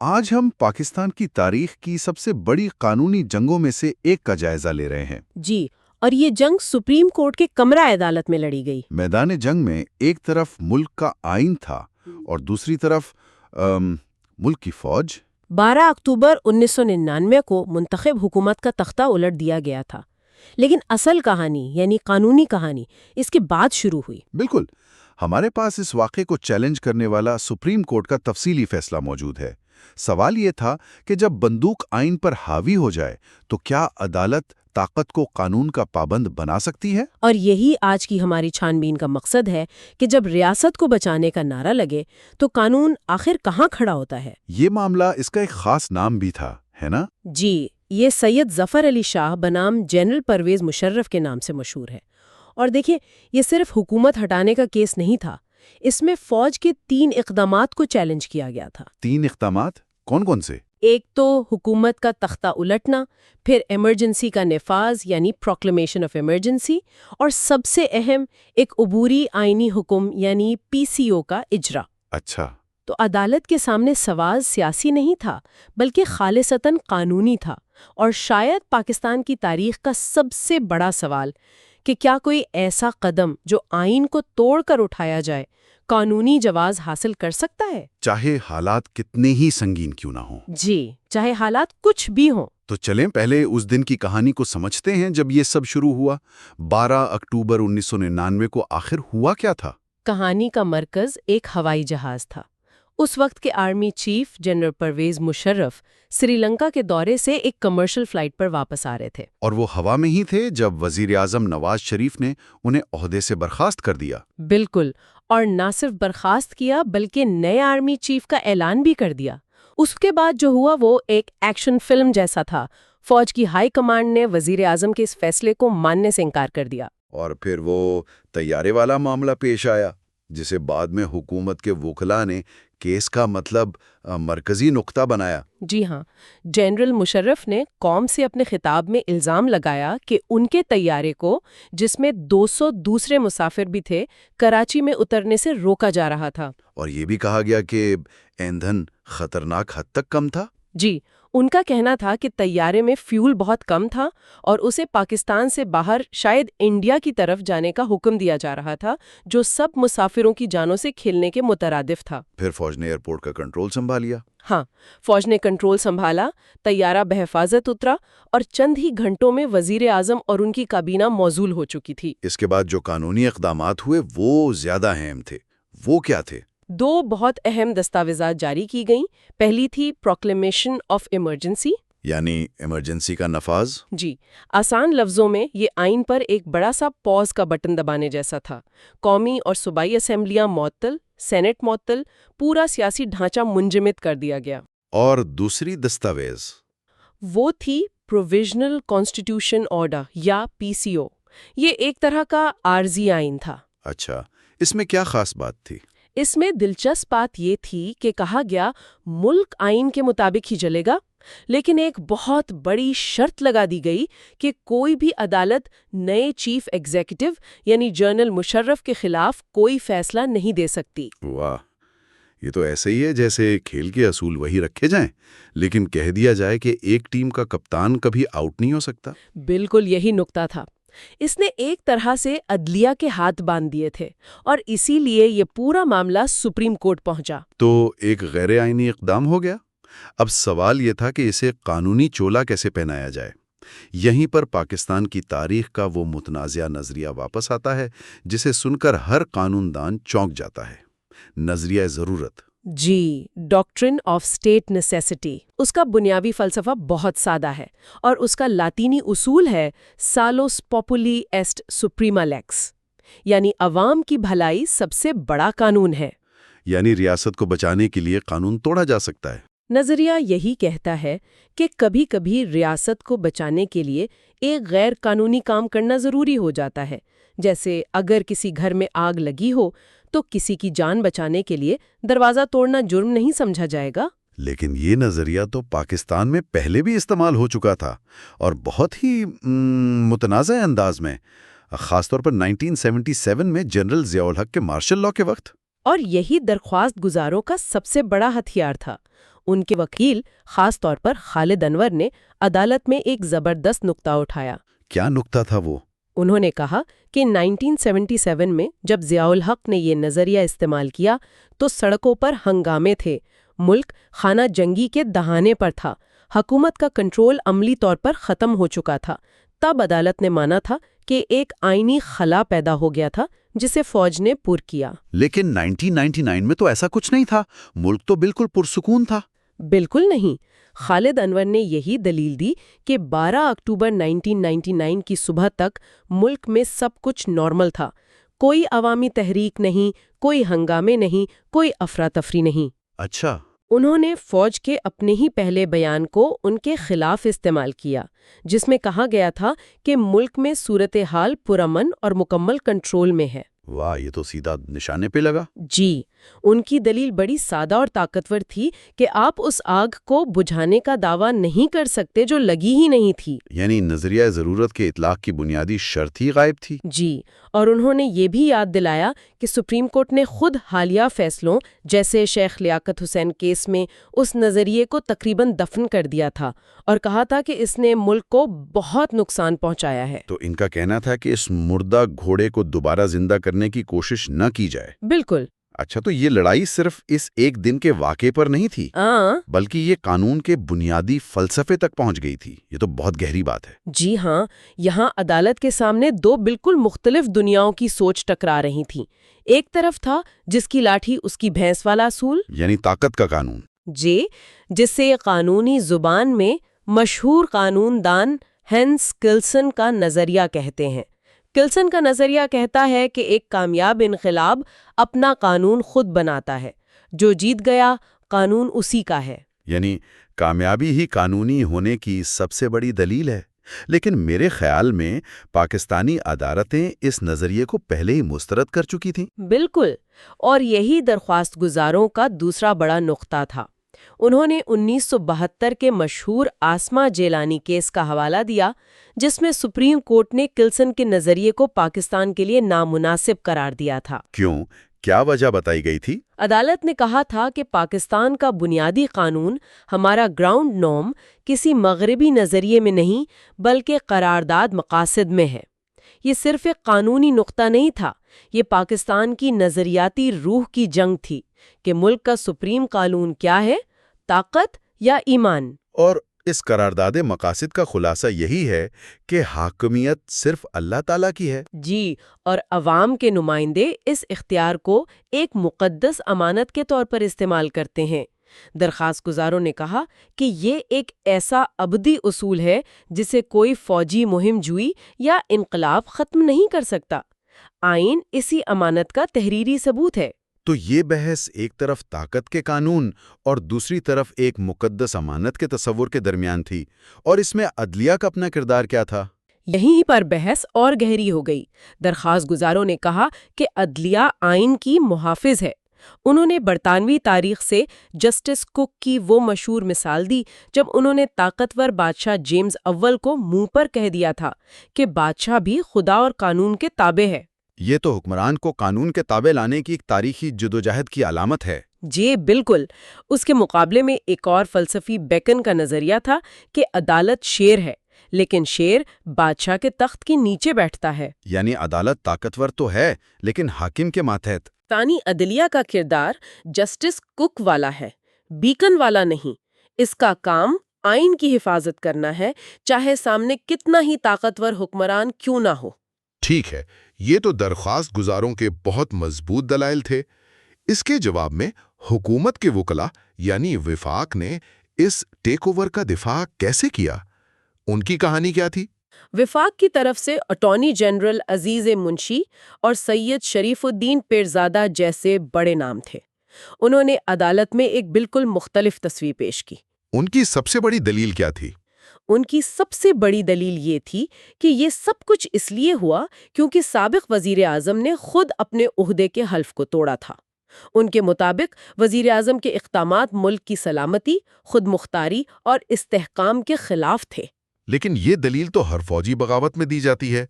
آج ہم پاکستان کی تاریخ کی سب سے بڑی قانونی جنگوں میں سے ایک کا جائزہ لے رہے ہیں۔ جی، اور یہ جنگ سپریم کورٹ کے کمرہ عدالت میں لڑی گئی۔ میدان جنگ میں ایک طرف ملک کا آئین تھا اور دوسری طرف ملک کی فوج۔ 12 اکتوبر 1999 کو منتخب حکومت کا تختہ الٹ دیا گیا تھا، لیکن اصل کہانی یعنی قانونی کہانی اس کے بعد شروع ہوئی۔ بالکل، ہمارے پاس اس واقعے کو چیلنج کرنے والا سپریم کورٹ کا تفصیلی فیصلہ موجود ہے۔ سوال یہ تھا کہ جب بندوق آئین پر حاوی ہو جائے تو کیا عدالت طاقت کو قانون کا پابند بنا سکتی ہے؟ اور یہی آج کی ہماری چھان بین کا مقصد ہے کہ جب ریاست کو بچانے کا نعرہ لگے تو قانون آخر کہاں کھڑا ہوتا ہے؟ یہ معاملہ اس کا ایک خاص نام بھی تھا، ہے نا؟ جی، یہ سید ظفر علی شاہ بنام جنرل پرویز مشرف کے نام سے مشہور ہے۔ اور دیکھیں، یہ صرف حکومت ہٹانے کا کیس نہیں تھا، اس میں فوج کے 3 اقدامات کو چیلنج کیا گیا تھا۔ 3 اقدامات کون کون سے؟ ایک تو حکومت کا تختہ الٹنا، پھر ایمرجنسی کا نفاذ یعنی پروکلیمیشن آف ایمرجنسی، اور سب سے اہم ایک عبوری آئینی حکم یعنی PCO کا اجرا۔ اچھا، تو عدالت کے سامنے سوال سیاسی نہیں تھا بلکہ خالصتاً قانونی تھا، اور شاید پاکستان کی تاریخ کا سب سے بڑا سوال کہ کیا کوئی ایسا قدم جو آئین کو توڑ کر اٹھایا جائے قانونی جواز حاصل کر سکتا ہے، چاہے حالات کتنے ہی سنگین کیوں نہ ہوں۔ جی، چاہے حالات کچھ بھی ہوں۔ تو چلیں پہلے اس دن کی کہانی کو سمجھتے ہیں جب یہ سب شروع ہوا۔ 12 اکتوبر 1999 کو آخر ہوا کیا تھا؟ کہانی کا مرکز ایک ہوائی جہاز تھا۔ اس وقت کے army chief general Pervez Musharraf Sri Lanka کے دورے سے ایک کمرشل فلائٹ پر واپس آ رہے تھے۔ اور وہ ہوا میں ہی تھے جب وزیر اعظم نواز شریف نے انہیں عہدے سے برخاست کر دیا۔ بالکل، اور نہ صرف برخاست کیا بلکہ نئے آرمی چیف کا اعلان بھی کر دیا۔ اس کے بعد جو ہوا وہ ایک ایکشن فلم جیسا تھا۔ فوج کی ہائی کمانڈ نے وزیر اعظم کے اس فیصلے کو ماننے سے انکار کر دیا۔ اور پھر وہ طیارے والا معاملہ پیش آیا، جسے بعد میں حکومت کے وکلاء نے کیس کا مرکزی نقطہ بنایا۔ جی ہاں، جنرل مشرف نے قوم سے اپنے خطاب میں الزام لگایا کہ ان کے طیارے کو، جس میں 200 دوسرے مسافر بھی تھے، کراچی میں اترنے سے روکا جا رہا تھا۔ اور یہ بھی کہا گیا کہ ایندھن خطرناک حد تک کم تھا۔ جی، ان کا کہنا تھا کہ طیارے میں فیول بہت کم تھا اور اسے پاکستان سے باہر شاید انڈیا کی طرف جانے کا حکم دیا جا رہا تھا، جو سب مسافروں کی جانوں سے کھیلنے کے مترادف تھا۔ پھر فوج نے ایئرپورٹ کا کنٹرول سنبھال لیا۔ ہاں، فوج نے کنٹرول سنبھالا، طیارہ بحفاظت اترا اور چند ہی گھنٹوں میں وزیر اعظم اور ان کی کابینہ موصول ہو چکی تھی۔ اس کے بعد جو قانونی اقدامات ہوئے وہ زیادہ اہم تھے۔ وہ کیا تھے؟ 2 بہت اہم دستاویزات جاری کی گئیں۔ پہلی تھی پروکلیمیشن آف ایمرجنسی، یعنی ایمرجنسی کا نفاذ۔ جی، آسان لفظوں میں یہ آئین پر ایک بڑا سا پوز کا بٹن دبانے جیسا تھا۔ قومی اور صوبائی اسمبلیاں معطل، سینٹ معطل، پورا سیاسی ڈھانچہ منجمد کر دیا گیا۔ اور دوسری دستاویز؟ وہ تھی پروویژنل کانسٹیٹیوشن آرڈر یا PCO۔ یہ ایک طرح کا عارضی آئین تھا۔ اچھا، اس میں کیا خاص بات تھی؟ اس میں دلچسپ بات یہ تھی کہ کہا گیا ملک آئین کے مطابق ہی چلے گا، لیکن ایک بہت بڑی شرط لگا دی گئی کہ کوئی بھی عدالت نئے چیف ایگزیکٹو یعنی جنرل مشرف کے خلاف کوئی فیصلہ نہیں دے سکتی۔ واہ، یہ تو ایسے ہی ہے جیسے کھیل کے اصول وہی رکھے جائیں لیکن کہہ دیا جائے کہ ایک ٹیم کا کپتان کبھی آؤٹ نہیں ہو سکتا۔ بالکل یہی نقطہ تھا۔ اس نے ایک طرح سے عدلیہ کے ہاتھ باندھ دیے تھے اور اسی لیے یہ پورا معاملہ سپریم کورٹ پہنچا۔ تو ایک غیر آئینی اقدام ہو گیا۔ اب سوال یہ تھا کہ اسے قانونی چولا کیسے پہنایا جائے۔ یہیں پر پاکستان کی تاریخ کا وہ متنازع نظریہ واپس آتا ہے جسے سن کر ہر قانون دان چونک جاتا ہے، نظریہ ضرورت۔ جی، ڈاکٹرن آف اسٹیٹ نیسیسٹی۔ اس کا بنیادی فلسفہ بہت سادہ ہے اور اس کا لاطینی اصول ہے سالوس پاپولی ایسٹ سپریما لیکس، یعنی عوام کی بھلائی سب سے بڑا قانون ہے۔ یعنی ریاست کو بچانے کے لیے قانون توڑا جا سکتا ہے۔ نظریہ یہی کہتا ہے کہ کبھی کبھی ریاست کو بچانے کے لیے ایک غیر قانونی کام کرنا ضروری ہو جاتا ہے، جیسے اگر کسی گھر میں آگ لگی ہو تو کسی کی جان بچانے کے لیے دروازہ توڑنا جرم نہیں سمجھا جائے گا۔ لیکن یہ نظریہ تو پاکستان میں پہلے بھی استعمال ہو چکا تھا اور بہت ہی متنازع انداز میں، خاص طور پر 1977 میں جنرل ضیاء الحق کے مارشل لاء کے وقت۔ اور یہی درخواست گزاروں کا سب سے بڑا ہتھیار تھا۔ ان کے وکیل خاص طور پر خالد انور نے عدالت میں ایک زبردست نقطہ اٹھایا۔ کیا نقطہ تھا وہ؟ انہوں نے کہا کہ 1977 میں جب ضیاء الحق نے یہ نظریہ استعمال کیا تو سڑکوں پر ہنگامے تھے، ملک خانہ جنگی کے دہانے پر تھا، حکومت کا کنٹرول عملی طور پر ختم ہو چکا تھا۔ تب عدالت نے مانا تھا کہ ایک آئینی خلا پیدا ہو گیا تھا جسے فوج نے پر کیا۔ لیکن 1999 میں تو ایسا کچھ نہیں تھا، ملک تو بالکل پرسکون تھا۔ بالکل نہیں۔ خالد انور نے یہی دلیل دی کہ 12 اکتوبر 1999 کی صبح تک ملک میں سب کچھ نارمل تھا، کوئی عوامی تحریک نہیں، کوئی ہنگامے نہیں، کوئی افراتفری نہیں۔ اچھا۔ انہوں نے فوج کے اپنے ہی پہلے بیان کو ان کے خلاف استعمال کیا، جس میں کہا گیا تھا کہ ملک میں صورتحال پرامن اور مکمل کنٹرول میں ہے۔ واہ، یہ تو سیدھا نشانے پہ لگا۔ جی، ان کی دلیل بڑی سادہ اور طاقتور تھی کہ آپ اس آگ کو بجھانے کا دعویٰ نہیں کر سکتے جو لگی ہی نہیں تھی۔ یعنی نظریہ ضرورت کے اطلاق کی بنیادی شرط ہی غائب تھی۔ جی، اور انہوں نے یہ بھی یاد دلایا کہ سپریم کورٹ نے خود حالیہ فیصلوں جیسے شیخ لیاقت حسین کیس میں اس نظریے کو تقریباً دفن کر دیا تھا اور کہا تھا کہ اس نے ملک کو بہت نقصان پہنچایا ہے۔ تو ان کا کہنا تھا کہ اس مردہ گھوڑے کو دوبارہ زندہ کرنے کی کوشش نہ کی جائے۔ بالکل۔ اچھا، تو یہ لڑائی صرف اس ایک دن کے واقعے پر نہیں تھی، بلکہ یہ قانون کے بنیادی فلسفے تک پہنچ گئی تھی۔ یہ تو بہت گہری بات ہے۔ جی ہاں، یہاں عدالت کے سامنے دو بالکل مختلف دنیاؤں کی سوچ ٹکرا رہی تھیں۔ ایک طرف تھا جس کی لاٹھی اس کی بھینس والا اصول، یعنی طاقت کا قانون، جی، جسے قانونی زبان میں مشہور قانون دان ہینس کلسن کا نظریہ کہتے ہیں۔ کلسن کا نظریہ کہتا ہے کہ ایک کامیاب انقلاب اپنا قانون خود بناتا ہے، جو جیت گیا قانون اسی کا ہے۔ یعنی کامیابی ہی قانونی ہونے کی سب سے بڑی دلیل ہے۔ لیکن میرے خیال میں پاکستانی عدالتیں اس نظریے کو پہلے ہی مسترد کر چکی تھیں۔ بالکل، اور یہی درخواست گزاروں کا دوسرا بڑا نقطہ تھا۔ انہوں نے 1972 کے مشہور آسما جیلانی کیس کا حوالہ دیا، جس میں سپریم کورٹ نے کلسن کے نظریے کو پاکستان کے لیے نامناسب قرار دیا تھا۔ کیوں؟ کیا وجہ بتائی گئی تھی؟ عدالت نے کہا تھا کہ پاکستان کا بنیادی قانون، ہمارا گراؤنڈ نارم، کسی مغربی نظریے میں نہیں بلکہ قرارداد مقاصد میں ہے۔ یہ صرف ایک قانونی نقطہ نہیں تھا، یہ پاکستان کی نظریاتی روح کی جنگ تھی کہ ملک کا سپریم قانون کیا ہے، طاقت یا ایمان۔ اور اس قرارداد مقاصد کا خلاصہ یہی ہے کہ حاکمیت صرف اللہ تعالیٰ کی ہے۔ جی، اور عوام کے نمائندے اس اختیار کو ایک مقدس امانت کے طور پر استعمال کرتے ہیں۔ درخواست گزاروں نے کہا کہ یہ ایک ایسا ابدی اصول ہے جسے کوئی فوجی مہم جوئی یا انقلاب ختم نہیں کر سکتا۔ آئین اسی امانت کا تحریری ثبوت ہے۔ تو یہ بحث ایک طرف طاقت کے قانون اور دوسری طرف ایک مقدس امانت کے تصور کے درمیان تھی، اور اس میں عدلیہ کا اپنا کردار کیا تھا؟ یہیں پر بحث اور گہری ہو گئی۔ درخواست گزاروں نے کہا کہ عدلیہ آئین کی محافظ ہے۔ انہوں نے برطانوی تاریخ سے جسٹس کک کی وہ مشہور مثال دی جب انہوں نے طاقتور بادشاہ جیمز اول کو منہ پر کہہ دیا تھا کہ بادشاہ بھی خدا اور قانون کے تابع ہے۔ یہ تو حکمران کو قانون کے تابع لانے کی ایک تاریخی جدوجہد کی علامت ہے۔ جی بالکل۔ اس کے مقابلے میں ایک اور فلسفی بیکن کا نظریہ تھا کہ عدالت شیر ہے، لیکن شیر بادشاہ کے تخت کے نیچے بیٹھتا ہے۔ یعنی عدالت طاقتور تو ہے لیکن حاکم کے ماتحت۔ ثانی عدلیہ کا کردار جسٹس کک والا ہے، بیکن والا نہیں۔ اس کا کام آئین کی حفاظت کرنا ہے، چاہے سامنے کتنا ہی طاقتور حکمران کیوں نہ ہو۔ ٹھیک ہے، یہ تو درخواست گزاروں کے بہت مضبوط دلائل تھے۔ اس کے جواب میں حکومت کے وکلاء یعنی وفاق نے اس ٹیک اوور کا دفاع کیسے کیا؟ ان کی کہانی کیا تھی؟ وفاق کی طرف سے اٹارنی جنرل عزیز منشی اور سید شریف الدین پیرزادہ جیسے بڑے نام تھے۔ انہوں نے عدالت میں ایک بالکل مختلف تصویر پیش کی۔ ان کی سب سے بڑی دلیل کیا تھی؟ ان کی سب سے بڑی دلیل یہ تھی کہ یہ سب کچھ اس لیے ہوا کیونکہ سابق وزیر اعظم نے خود اپنے عہدے کے حلف کو توڑا تھا۔ ان کے مطابق وزیر اعظم کے اقدامات ملک کی سلامتی، خود مختاری اور استحکام کے خلاف تھے۔ لیکن یہ دلیل تو ہر فوجی بغاوت میں دی جاتی ہے۔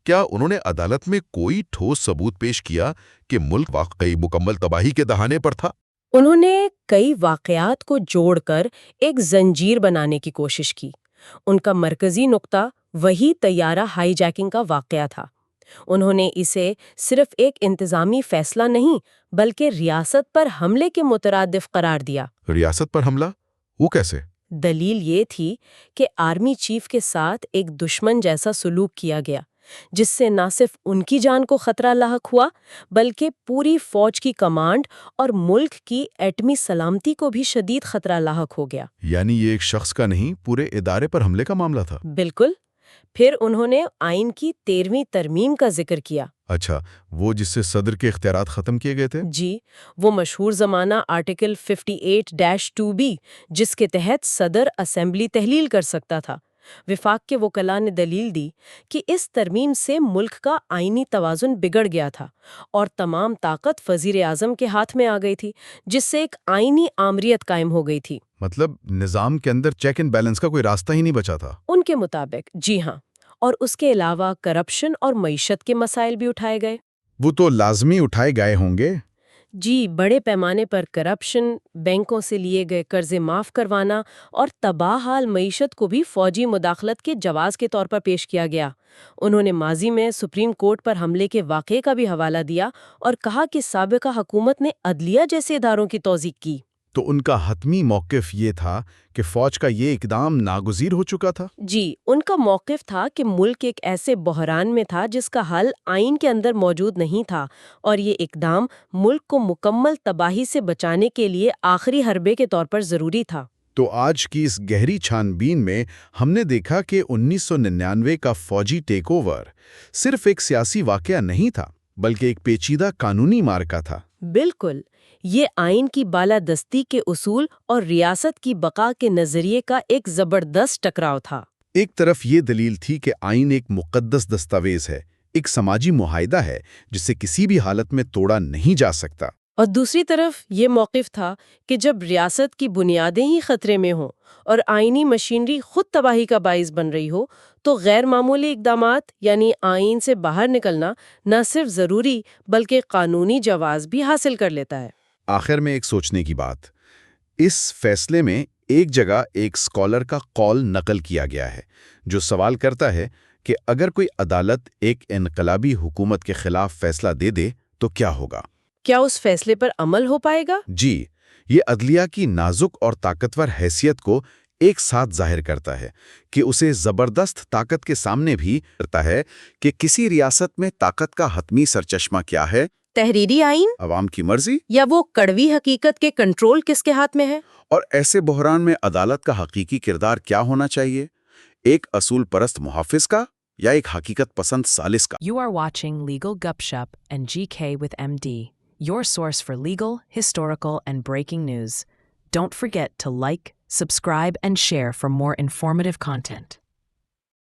کیا انہوں نے عدالت میں کوئی ٹھوس ثبوت پیش کیا کہ ملک واقعی مکمل تباہی کے دہانے پر تھا؟ انہوں نے کئی واقعات کو جوڑ کر ایک زنجیر بنانے کی کوشش کی۔ ان کا مرکزی نقطہ وہی طیارہ ہائی جیکنگ کا واقعہ تھا۔ انہوں نے اسے صرف ایک انتظامی فیصلہ نہیں بلکہ ریاست پر حملے کے مترادف قرار دیا۔ ریاست پر حملہ؟ وہ کیسے؟ دلیل یہ تھی کہ آرمی چیف کے ساتھ ایک دشمن جیسا سلوک کیا گیا، جس سے نہ صرف ان کی جان کو خطرہ لاحق ہوا بلکہ پوری فوج کی کمانڈ اور ملک کی ایٹمی سلامتی کو بھی شدید خطرہ لاحق ہو گیا۔ یعنی یہ ایک شخص کا نہیں، پورے ادارے پر حملے کا معاملہ تھا؟ بالکل۔ پھر انہوں نے آئین کی 13ویں ترمیم کا ذکر کیا۔ اچھا، وہ جس سے صدر کے اختیارات ختم کیے گئے تھے؟ جی، وہ مشہور زمانہ آرٹیکل 58-2B، جس کے تحت صدر اسمبلی تحلیل کر سکتا تھا۔ وفاق کے وکلاء نے دلیل دی کہ اس ترمیم سے ملک کا آئینی توازن بگڑ گیا تھا اور تمام طاقت وزیر اعظم کے ہاتھ میں آ گئی تھی، جس سے ایک آئینی آمریت قائم ہو گئی تھی۔ مطلب نظام کے اندر چیک اینڈ بیلنس کا کوئی راستہ ہی نہیں بچا تھا؟ ان کے مطابق جی ہاں، اور اس کے علاوہ کرپشن اور معیشت کے مسائل بھی اٹھائے گئے۔ وہ تو لازمی اٹھائے گئے ہوں گے۔ جی، بڑے پیمانے پر کرپشن، بینکوں سے لیے گئے قرضے معاف کروانا اور تباہ حال معیشت کو بھی فوجی مداخلت کے جواز کے طور پر پیش کیا گیا۔ انہوں نے ماضی میں سپریم کورٹ پر حملے کے واقعے کا بھی حوالہ دیا اور کہا کہ سابقہ حکومت نے عدلیہ جیسے اداروں کی توثیق کی۔ تو ان کا حتمی موقف یہ تھا کہ فوج کا یہ اقدام ناگزیر ہو چکا تھا؟ جی، ان کا موقف تھا کہ ملک ایک ایسے بحران میں تھا جس کا حل آئین کے اندر موجود نہیں تھا، اور یہ اقدام ملک کو مکمل تباہی سے بچانے کے لیے آخری حربے کے طور پر ضروری تھا۔ تو آج کی اس گہری چھان بین میں ہم نے دیکھا کہ 1999 کا فوجی ٹیک اوور صرف ایک سیاسی واقعہ نہیں تھا بلکہ ایک پیچیدہ قانونی معرکہ تھا۔ بالکل، یہ آئین کی بالادستی کے اصول اور ریاست کی بقا کے نظریے کا ایک زبردست ٹکراؤ تھا۔ ایک طرف یہ دلیل تھی کہ آئین ایک مقدس دستاویز ہے، ایک سماجی معاہدہ ہے جسے کسی بھی حالت میں توڑا نہیں جا سکتا۔ اور دوسری طرف یہ موقف تھا کہ جب ریاست کی بنیادیں ہی خطرے میں ہوں اور آئینی مشینری خود تباہی کا باعث بن رہی ہو، تو غیر معمولی اقدامات یعنی آئین سے باہر نکلنا نہ صرف ضروری بلکہ قانونی جواز بھی حاصل کر لیتا ہے۔ آخر میں ایک سوچنے کی بات، اس فیصلے میں ایک جگہ ایک اسکالر کا قول نقل کیا گیا ہے جو سوال کرتا ہے کہ اگر کوئی عدالت ایک انقلابی حکومت کے خلاف فیصلہ دے دے تو کیا ہوگا؟ کیا اس فیصلے پر عمل ہو پائے گا؟ جی، یہ عدلیہ کی نازک اور طاقتور حیثیت کو ایک ساتھ ظاہر کرتا ہے کہ اسے زبردست طاقت کے سامنے بھی کرتا ہے کہ کسی ریاست میں طاقت کا حتمی سرچشمہ کیا ہے؟ تحریری آئین عوام کی مرضی؟ یا وہ کڑوی حقیقت کے کنٹرول کس کے ہاتھ میں ہے؟ اور ایسے بحران میں عدالت کا حقیقی کردار کیا ہونا چاہیے؟ ایک اصول پرست محافظ کا یا ایک حقیقت پسند سالس کا؟ You are watching Legal Gupshup and GK with MD, your source for legal, historical, and breaking news. Don't forget to like, subscribe, and share for more informative content.